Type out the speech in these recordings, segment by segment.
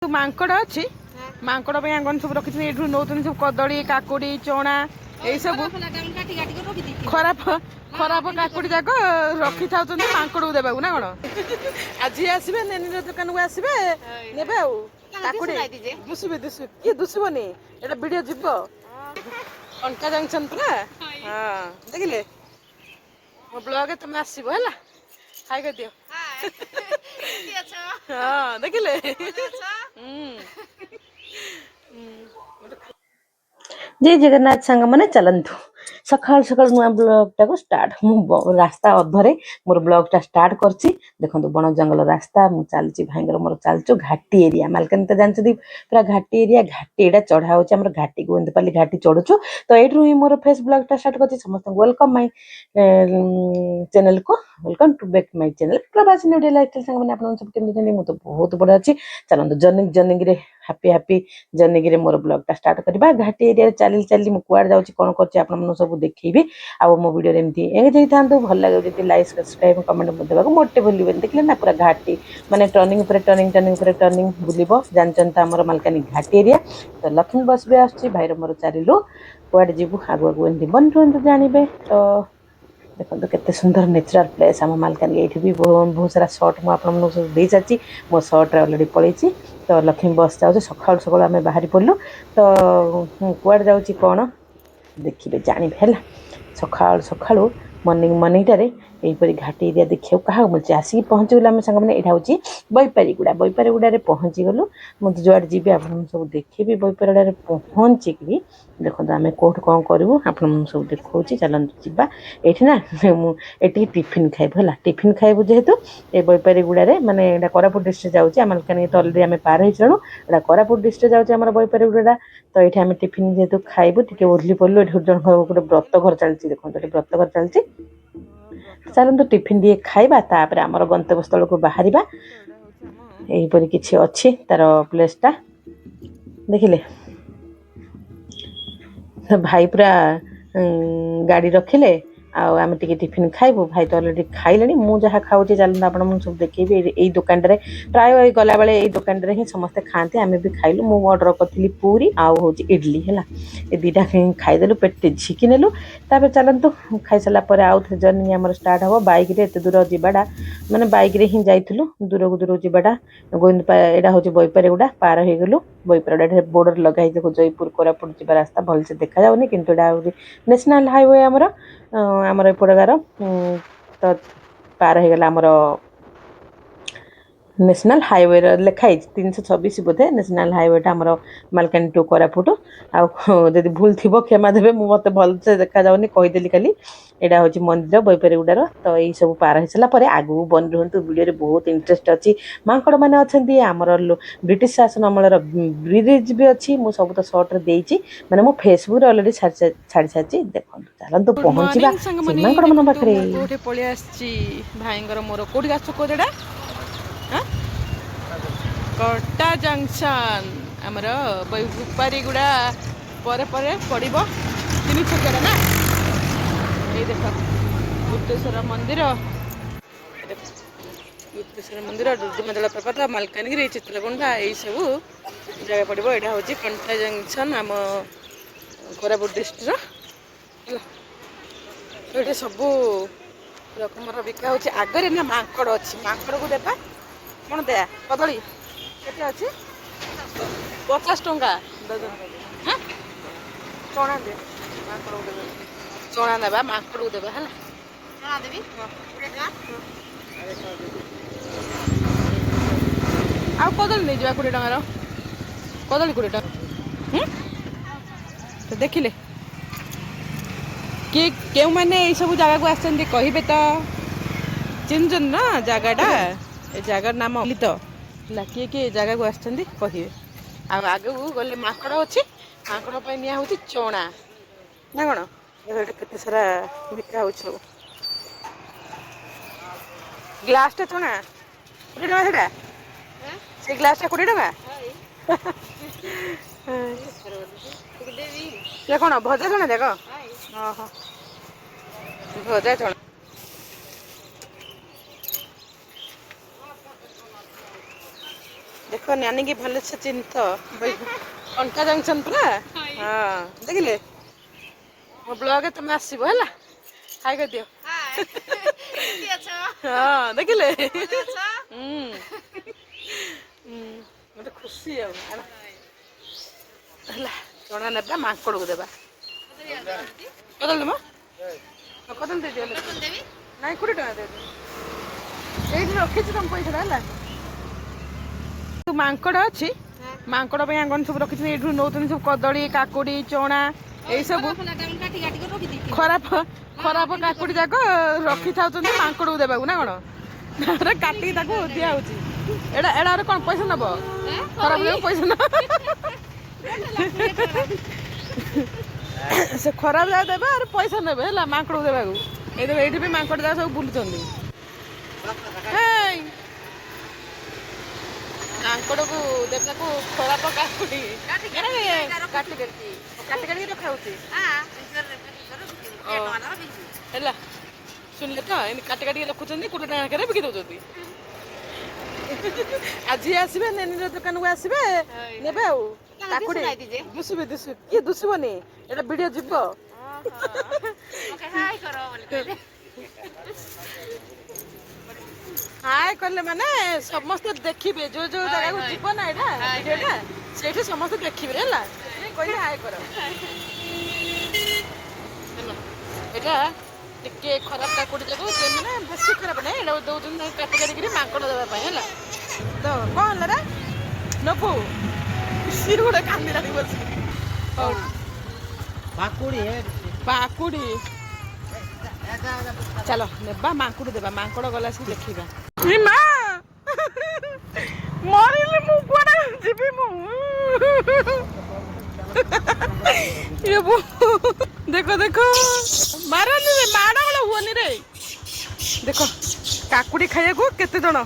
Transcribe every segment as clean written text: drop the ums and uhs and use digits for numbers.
ମାଙ୍କଡ ଅଛି ମାଙ୍କଡ ପାଇଁ ଆଙ୍ଗନ ସବୁ ରଖିଛନ୍ତି ଏଠୁ ନଉଛନ୍ତି ସବୁ କଦଳୀ କାକୁଡି ଚଣା ଏଇ ସବୁ ଖରାପ ଖରାପ କାକୁଡି ଯାକ ରଖିଥାଉଛନ୍ତି ମାଙ୍କଡକୁ ଦେବାକୁ ନା କଣ ଆଜି ଆସିବେ ନେନିର ଦୋକାନକୁ ଆସିବେ ନେବେ ଆଉ କାକୁଡି ଦୁଷିବେ ଦୁଷିବେ କିଏ ଦୁଷିବନି ଏଟା ଭିଡିଓ ଯିବ କଣ୍ଟା ଜଙ୍କସନ ପୁରା ହଁ ଦେଖିଲେ ମୋ ବ୍ଲଗ ତମେ ଆସିବ ହେଲା ହାଇ କରିଦିଅ ହଁ ଦେଖିଲେ जय जगन्नाथ सांग मैंने चलतु सकाल सकाल नुआ ब्लॉग टाको स्टार्ट मु रास्ता अधरे मोर ब्लॉग टा स्टार्ट करछि देखंतु बण जंगल रास्ता मु चलछि भाईगर मोर चलछु घाटी एरिया मालकन त जानछथि पूरा घाटी एरिया घाटी एटा चढ़ा होछि हमर घाटी गोविंदपाली घाटी चढ़ुछु तो एठु ही मोर फेस ब्लॉग टा स्टार्ट करछि समस्त वेलकम माय चैनल को welcome to back my channel प्रवासी न्यू लाइफस्टाइल सांग माने आपन सब केमि जनी मु तो बहुत बड़ अछि चलंतु जर्नी रे हैप्पी जर्नी रे मोर ब्लॉग टा स्टार्ट करबा घाटी एरिया चली चली मु कुआड जाउछि कोन करछि आपन मन सब देखिबे आ मो वीडियो रे एमती एंगे जई थांतु भल लागे जति लाइक सब्सक्राइब कमेंट मत देबा को मोटे भूलिबेन देखले ना पूरा घाटी माने टर्निंग बुलिबो जानचन त हमर मालकानी घाटी एरिया तो लक्ष्मी बस बे आछि भाईर मोर चारिलु कुआड जिबु आगु एमती बन जानिबे तो देखो केते सुंदर नेचुरल प्लेस आम मालकान ये बहुत सारा सर्ट मुझे दे सारी मो सर्ट अलरेडी पलि तो लक्ष्मी बस जाऊँ सका सका आम बाहरी पड़लु तो कुआड जाऊँ कौन देखिए जानवे है सका सका मर्निंग टारे यहीपरी घाटी एरिया देखिए क्या मिलते आसिक पहुँचीगलु आम सांग मैंने यहाँ हूँ बैपारीगुड़ा पहुँची गलु मुझे जुआड़े जी आप सब देखी बैपारीगुड़ा पहुँचिक देखो आम कौट कौन करूँ आप सब देखा चलते जावा ये ना मुझे टिफिन खाइबू है टिफिन खाइबू जेहेतु ये बैपारीगुड़ा माने कोरापुट डिस्ट्रिक्ट जाऊँगी मालकानगिरी तो अलरेडी आम पार हो चलू एटा कोरापुट डिस्ट्रिक्ट जाऊँगी आम बैपारीगुड़ा तो ये आम टिफिन जेहेतु खाइबू टे ओह्ली पड़लु जन गोटे व्रत घर चलती देखो व्रत घर चलती चलते टिफिन दिए खाइबा तापर आमर गंतव्य स्थल को बाहर यहीपरि किछि अच्छी तार प्लेसटा देखिले तो भाई पूरा गाड़ी रखिले आम टे टिफिन खाइबू भाई तो अलरेडी खाइले मुझे खाऊँ चलते आप सब देखी यही दुकान प्राय गला बेले यही दुकान ही समस्ते खाते आम भी खाइलु मु ऑर्डर करी पूरी आउ हूँ इडली है ये दीटा खाईदेलु पेटे झिकी नेलु तापर चलतु खाई सारा आउ थे जर्नी आम स्टार्ट हम बैक एत दूर जावाटा माने बैक ही जाइलु दूर को दूर जावाटा गोविंद यहाँ हूँ बैपारीगुड़ा पार हो गलु बैपारीगुड़ा बोर्डर लगाई देखो जयपुर कोरापुट जी रास्ता भलसे देखा जाऊनी किंतु नेशनल हाईवे आमर एपटकार तो पार हो गला आमर नेशनल हाईवे लिखाई 326 बोधे नेशनल हाईवेटा आमर मालकानगिरी टू कोरापुट आदि भूल थी क्षमा देवे मत भलसे देखा जाऊनी कहीदेली खाली यहाँ हूँ मंदिर बैपारीगुड़ार तो यही सब पार हो सारापर आगू बन रुहतु वीडियो बहुत इंटरेस्ट अच्छी माकड़ मैंने अच्छा आमर ब्रिटिश शासन अमलर ब्रिज भी अच्छी मुझे सब तो सर्ट देती मैंने मो फेसबुक अलरेडी छाड़ी सारी देखो चलते पहुँचा माकड़ मन पाखे पलि भाईर मोर कौटी आसुड़ा कटा जंक्शन आमर बैपारीगुड़ा पर पड़ो 3 छकिया ना ये देख गुप्तेश्वर मंदिर डुडुमा जलप्रपात मालकानगिरी चित्रकोंडा यही सब जगह पड़ो यहाँ हूँ कंटा जंक्शन आम कोरापुट डिस्ट्रिक्ट ये सब रकम बिका हो आगे ना माकड़ अच्छी माकड़ को देवा कौन दे कदली केते अच्छी 50 टंका हाँ चना दे माकड़ को देवे चना देवा माकड़ को देवा है चना देवी आ कदली नहीं जा 20 टंकार कदली 20 टंका तो देखिले कि क्यों मैंने ये सब जगह को आसते कहे तो चिन्हन ना जगहटा ये जगार नाम तो किए किए जगह को आसते कहे आगे गले माकड़ अच्छी माकड़ नि हूँ चना ना कौन ये सारा बिका हो सब ग्लासटा चना 20 टका से ग्लासटा 20 टका ये कौन भजा चना देख भजा चना देखो नानी की भले से चिंत कंटा जंक्शन पूरा हाँ देखिले मो ब्लॉग तुम आसब है हाय कर दियो हाँ देखिले मत खुशी है चना ना माकड़ को देवा कदल देमा कदल दे दियो ना 20 टका दे ये रखी तुम पैसा है मांकड़ अच्छी मांकड़ आंगन सब रखी ये नौ सब कदली काकुड़ी चना यही सब खराब खराब काकुड़ी जाक रखी था मांकड़ को देवा ना कौन काटिक दिया एड़ा कौन पैसा नब खराब पैसा न से खराब जगह देवे और पैसा ने मांकड़ को देवा ये भी मांकड़ जगह सब बुलूँ मांकड़ को देवा को खराब काकुड़ी काटी रखा है सुनले तो काटी काटी रखुच्च 20 टका बिकी दौरान आज आसबे नेनी दुकान को आसबे नेबे दुसबे किए दुसबनी एटा वीडियो जीव हाय कले माने समस्त देखिबे जो जो जगह को जीव ना एटा वीडियोटा सेठी समस्त देखिबे हैला कोई हाय करो एटा टिके खराब काकुड़ी जगह माने बेसी खराब ना एटा दउजन काटी काटी मांकड़ देबा पय हैला तो कौन रे नपु सिर गोटे कांदी राखी बस पाकुड़ी चलो नेबा मांकुड़ देबा मांकड़ गला से देखिबा ई मां मरिले मु कोना जीबी मु ये वो देखो देखो मारनी रे माड़ा वाला हुआनी रे देखो काकुड़ी खाइया को केते जण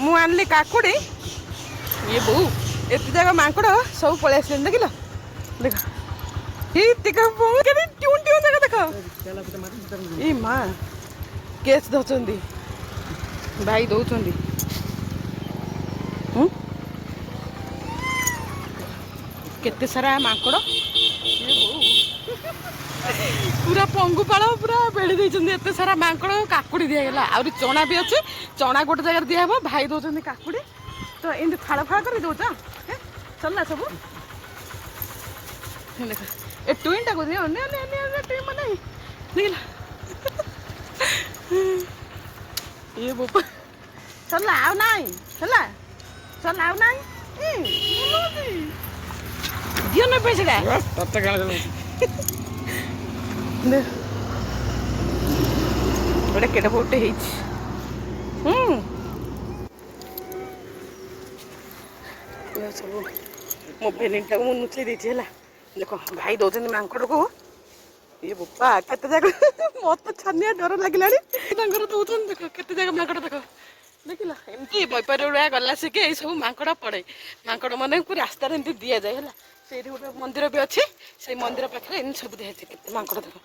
मु आनली काकुड़ी ये बो एत जगह मांकड़ सब पळे आसे देखिलो देखो ई तिका बो के ट्यून ट्यून जगह देखो ई मां केस दचंदी भाई दउचंदी केते सारा मांकड़ पूरा पंगुपाल पूरा बेड़ी देइछंदी एते सारा मांकड़ काकुड़ी दिया गेला आउरी चना भी अछि चना गोटे जगह दिया हबो भाई दउचंदी काकुड़ी तो इन फाड़ फाड़ कर दउछ चलना सब देखो ए टुइनटा को दियो ने ने ने टुइन माने देखला ये बोपा चल आउ नाई हला चल आउ नाई दियो न पैसा तत्ते काले ने ओडे केडा बोटे हेच ये सब मो बेनिटा को नुचे देछि हला देखो भाई दउछन मांकड़ को ये बोपा केते जगह मत छानिया डर लागिलानी तांगर दउछन देखो केते जगह मांकड़ देखो देखिला एमती बैपार उड़ा गला से के सब मांकड़ पड़े मांकड़ माने को रास्ता रे एमती दिया जाय हला से गोटे मंदिर भी अच्छे से मंदिर पाखे इन सब दिया जाए मांकड़ देखो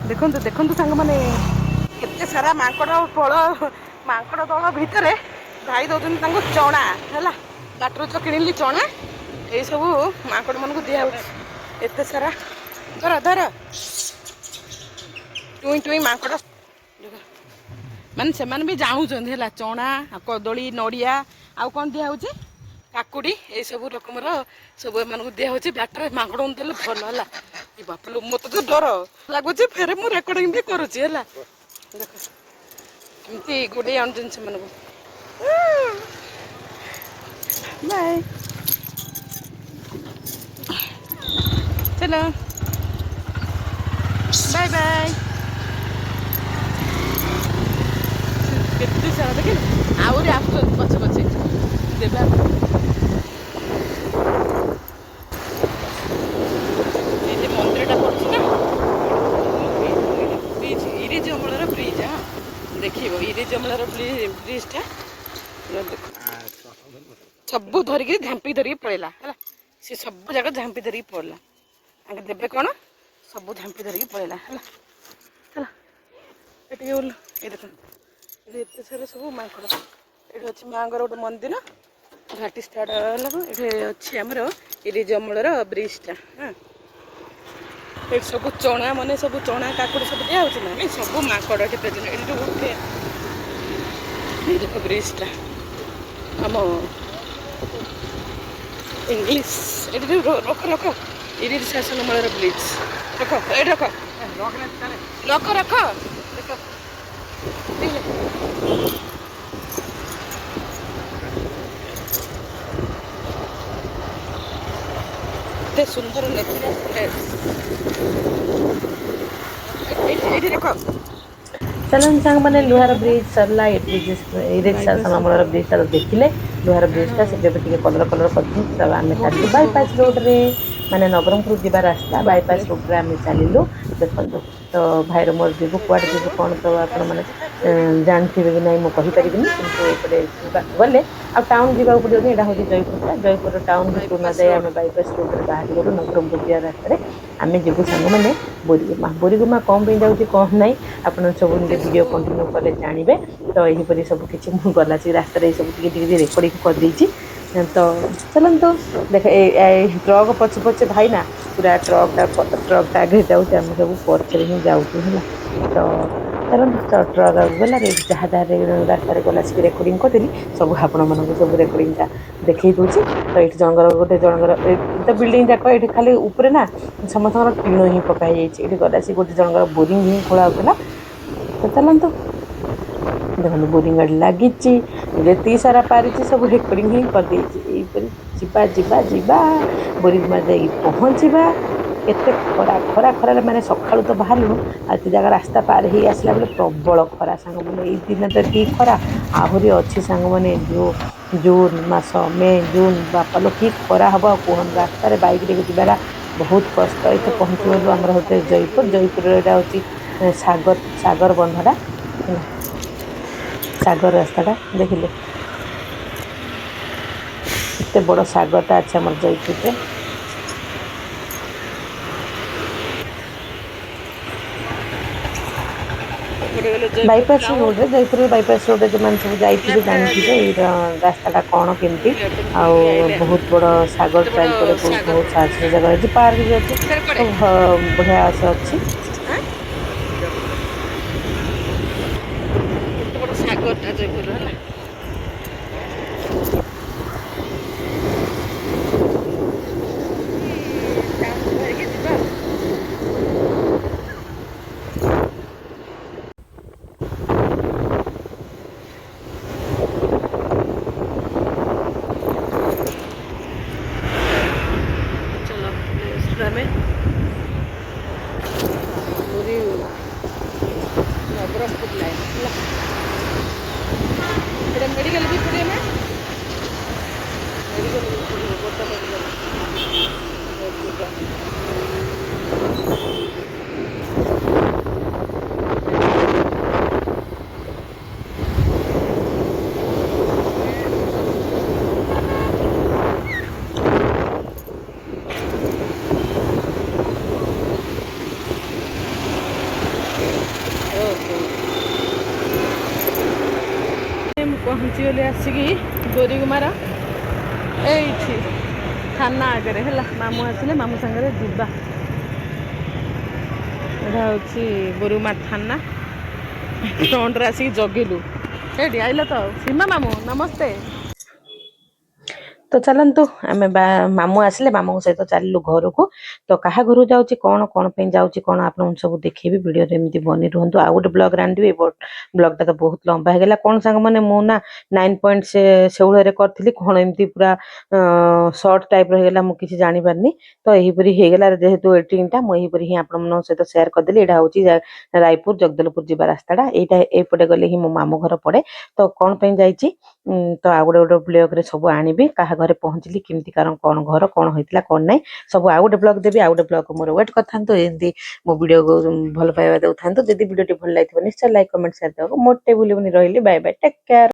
देखो देखो सांग माने केते सारा मांकड़ फल मांकड़ दल भितर भाई दउछन तांको चना हला बाटर जो किणिली चना ये सब मांकड़ मन को दिया एते सारा धर धर टुई टुई मांकड़ माने से भी जानुचंद है चना कदली नड़िया आउ कौन दिया होची काकुड़ी ये सब रकम सब एम दिया होची बाटर मांकड़ देले भल है बाप लो मत तो डर लगुच फेर मु रेकर्डिंग भी करुची है देख कमती गोटे आणुचन से बाय चलो बाय बाय केते सारा देख आउरी आस पछे पछे देवा ये मंदिरटा पड़छ ना ब्रिज इरे जमलर ब्रिज हाँ देखिए इरे जमलर ब्रिजटा देख सब धरिकी झांपी धरिकी पड़ेगा है सी सब जगह झांपी धरिकी पड़ला आगे देवे कौन सब झांपी धरिकी पड़ेगा है चला ये देख ଏତେ ସାରା ସବୁ ମାଙ୍କଡ଼। ଏଠି ଅଛି ମାଙ୍କର ଗୋଟେ ମନ୍ଦିର। ଘାଟି ଷ୍ଟାର୍ଟ ହେଲା ଏଠି ଅଛି ଆମର ଇରିଜ ଅମଳର ବ୍ରିଜଟା। ହଁ ଏଠି ସବୁ ଚଣା ମାନେ ସବୁ ଚଣା କାକୁଡ଼ି ସବୁ ଦିଆହେଉଛି ନା ଏଇ ସବୁ ମାଙ୍କଡ଼ ଏଠି ପ୍ରେଜେଣ୍ଟ। ଏଠି ଯୋଉ ଉଠେ ଏଇ ଦେଖ ବ୍ରିଜଟା ଆମ ଇଂଲିଶ ଏଠି ରଖ ରଖ ଇରିଜ ଶାସନ ଅମଳର ବ୍ରିଜ ରଖ ଏଇଠି ରଖ ରଖ ରଖ ଦେଖ ଏତେ ସୁନ୍ଦର ନେଚୁରାଲ ପ୍ଲେସ୍ ଏଇଠି ଦେଖ। ଚାଲନ୍ତୁ ସାଙ୍ଗମାନେ ଲୁହାର ବ୍ରିଜ ସରିଲା ଇରିଜ ଶାସନ ଅମଳର ବ୍ରିଜଟା ଦେଖିଲେ। ଲୁହାର ବ୍ରିଜଟା ସେଠି ଏବେ ଟିକେ କଲର କରିଛନ୍ତି। ତ ଆମେ ଚାଲିଲୁ ବାଇପାସ ରୋଡରେ ମାନେ ନବରଙ୍ଗପୁର ଯିବା ରାସ୍ତା ବାଇପାସ ରୋଡରେ ଆମେ ଚାଲିଲୁ। ଦେଖନ୍ତୁ ତ ଭାଇର ମୋର ଯିବୁ କୁଆଡେ ଯିବୁ କଣ ତ ଆପଣ ମାନେ ଜାଣିଥିବେ କି ନାଇଁ ମୁଁ କହିପାରିବିନି କିନ୍ତୁ ଏପଟେ ଗଲେ ଆଉ ଟାଉନ ଯିବାକୁ ପଡିବନି। ଏଇଟା ହଉଛି ଜୟପୁରଟା ଜୟପୁର ଟାଉନ ଭିତରୁ ନ ଯାଇ ଆମେ ବାଇପାସ ରୋଡରେ ବାହାରି ଗଲୁ ନବରଙ୍ଗପୁର ଯିବା ରାସ୍ତାରେ। ଆମେ ଯିବୁ ସାଙ୍ଗମାନେ ବୋରିଗୁମା। ବୋରିଗୁମା କଣ ପାଇଁ ଯାଉଛି କଣ ନାହିଁ ଆପଣ ସବୁ ନିଜେ ଭିଡ଼ିଓ କଣ୍ଟିନ୍ୟୁ କଲେ ଜାଣିବେ। ତ ଏହିପରି ସବୁ କିଛି ମୁଁ ଗଲା ସେ ରାସ୍ତାରେ ଏ ସବୁ ଟିକେ ଟିକେ ରେକର୍ଡିଂ କରିଦେଇଛି। ତ ଚାଲନ୍ତୁ ଦେଖ ଏଇ ଟ୍ରକ୍ ପଛେ ପଛେ ଭାଇନା ପୁରା ଟ୍ରକ୍ ଟା ଆଗରେ ଯାଉଛି ଆମେ ସବୁ ପଛରେ ହିଁ ଯାଉଛୁ ହେଲା। ତ ଚାଲନ୍ତୁ ଟ୍ରକ୍ ଆଗକୁ ଗଲା ଯାହା ଯାହା ରାସ୍ତାରେ ଗଲା ସେ ରେକର୍ଡିଂ କରିଦେଲି ସବୁ ଆପଣ ମାନଙ୍କୁ ସବୁ ରେକର୍ଡିଂ ଟା ଦେଖେଇ ଦଉଛି। ତ ଏଇଠି ଜଣଙ୍କର ଗୋଟେ ଜଣଙ୍କର ତ ବିଲ୍ଡିଂ ଯାକ ଏଇଠି ଖାଲି ଉପରେ ନା ସମସ୍ତଙ୍କର ଟିଣ ହିଁ ପକା ହେଇଯାଇଛି। ଏଇଠି ଗଲା ସେ ଗୋଟେ ଜଣଙ୍କର ବୋରିଂ ହିଁ ଖୋଳା ହଉଥିଲା। ତ ଚାଲନ୍ତୁ ଦେଖନ୍ତୁ ବୋରିଂ ଗାଡି ଲାଗିଛି ଯେତିକି ସାରା ପାରିଛି ସବୁ ରେକର୍ଡିଂ ହିଁ କରିଦେଇଛି। ଏଇପରି ଯିବା ଯିବା ଯିବା ବୋରିଗୁମା ଯାଇକି ପହଞ୍ଚିବା। କେତେ ଖରା ଖରା ଖରାରେ ମାନେ ସକାଳୁ ତ ବାହାରିଲୁଣୁ ଆଉ ଏତେ ଜାଗା ରାସ୍ତା ପାର ହେଇ ଆସିଲା ବେଳେ ପ୍ରବଳ ଖରା ସାଙ୍ଗମାନେ। ଏଇ ଦିନ ତ ଏତିକି ଖରା ଆହୁରି ଅଛି ସାଙ୍ଗମାନେ ଜୁନ ମାସ ମେ ଜୁନ ବାପାଲୋ କି ଖରା ହବ ଆଉ କୁହନି। ରାସ୍ତାରେ ବାଇକରେ ଯିବାଟା ବହୁତ କଷ୍ଟ। ଏଇଠି ପହଞ୍ଚିଗଲୁ ଆମର ହଉଛି ଜୟପୁର। ଜୟପୁରରେ ଏଇଟା ହଉଛି ସାଗର ବନ୍ଧଟା ହେଲା ସାଗର ରାସ୍ତାଟା ଦେଖିଲେ ଏତେ ବଡ଼ ସାଗରଟା ଅଛି ଆମର ଜୟପୁରରେ। ବାଇପାସ ରୋଡରେ ଜୟପୁରରେ ବାଇପାସ ରୋଡରେ ଯୋଉମାନେ ସବୁ ଯାଇଥିବେ ଜାଣିଥିବେ ଏଇ ରାସ୍ତାଟା କଣ କେମିତି। ଆଉ ବହୁତ ବଡ ସାଗର ଚାରିପଟେ ବହୁତ ସାହସ ଜାଗା ଅଛି ପାର୍କ ବି ଅଛି ସବୁ ବଢିଆ ସେ ଅଛି। କେତେ ବଡ ସାଗରଟା ଜୟପୁରର ହେଲା। ଆମେ ପୁରୀ ନବରଙ୍ଗପୁର ଲାଇନ୍ ହେଲା। ଏଇଟା ମେଡ଼ିକାଲ ବି ପଡ଼ିବ ନା ମେଡ଼ିକାଲ ବି ପଡ଼ିବ ବଡ଼ ମେଡ଼ିକାଲ। ମୁଁ ପହଞ୍ଚିଗଲି ଆସିକି ବୋରିଗୁମାର ଏଇଠି ଥାନା ଆଗରେ ହେଲା। ମାମୁଁ ଆସିଲେ ମାମୁଁ ସାଙ୍ଗରେ ଯିବା। ଏଇଟା ହେଉଛି ବୋରିଗୁମା ଥାନା। ଫ୍ରଣ୍ଟରେ ଆସିକି ଜଗିଲୁ ସେଇଠି ଆଇଲ ତ ସୀମା ମାମୁଁ ନମସ୍ତେ। ତ ଚାଲନ୍ତୁ ଆମେ ମାମୁଁ ଆସିଲେ ମାମୁଁଙ୍କ ସହିତ ଚାଲିଲୁ ଘରକୁ। ତ କାହା ଘରକୁ ଯାଉଛି କଣ କଣ ପାଇଁ ଯାଉଛି କଣ ଆପଣଙ୍କୁ ସବୁ ଦେଖେଇବି। ଭିଡ଼ିଓରେ ଏମିତି ବନି ରୁହନ୍ତୁ। ଆଉ ଗୋଟେ ବ୍ଲଗରେ ଆଣିବି। ବ୍ଲଗଟା ତ ବହୁତ ଲମ୍ବା ହେଇଗଲା କଣ ସାଙ୍ଗମାନେ ମୁଁ ନା 9 ପଏଣ୍ଟ ଷୋହଳରେ କରିଥିଲି କଣ ଏମିତି ପୁରା ସର୍ଟ ଟାଇପର ହେଇଗଲା ମୁଁ କିଛି ଜାଣିପାରିନି। ତ ଏହିପରି ହେଇଗଲା ଯେହେତୁ ଏଡିଟିଂଟା ମୁଁ ଏହିପରି ହିଁ ଆପଣମାନଙ୍କ ସହିତ ସେୟାର କରିଦେଲି। ଏଇଟା ହେଉଛି ରାୟପୁର ଜଗଦଲପୁର ଯିବା ରାସ୍ତାଟା। ଏଇଟା ଏଇପଟେ ଗଲେ ହିଁ ମୋ ମାମୁଁ ଘର ପଡେ। ତ କଣ ପାଇଁ ଯାଇଛି ତ ଆଉ ଗୋଟେ ବ୍ଲଗରେ ସବୁ ଆଣିବି। କାହା ଘରେ ପହଞ୍ଚିଲି କେମିତି କଣ ଘର କଣ ହେଇଥିଲା କଣ ନାହିଁ ସବୁ ଆଉ ଗୋଟେ ବ୍ଲଗ ଦେବି। ଆଉ ଗୋଟେ ବ୍ଲଗ ମୋର ୱେଟ୍ କରିଥାନ୍ତୁ। ଏମିତି ମୋ ଭିଡ଼ିଓକୁ ଭଲ ପାଇବା ଦଉଥାନ୍ତୁ। ଯଦି ଭିଡ଼ିଓଟି ଭଲ ଲାଗିଥିବ ନିଶ୍ଚୟ ଲାଇକ୍ କମେଣ୍ଟ ସେୟାର ଦେବାକୁ ମୋଟେ ଭୁଲିବନି। ରହିଲି ବାଏ ବାଏ ଟେକ୍ କେୟାର।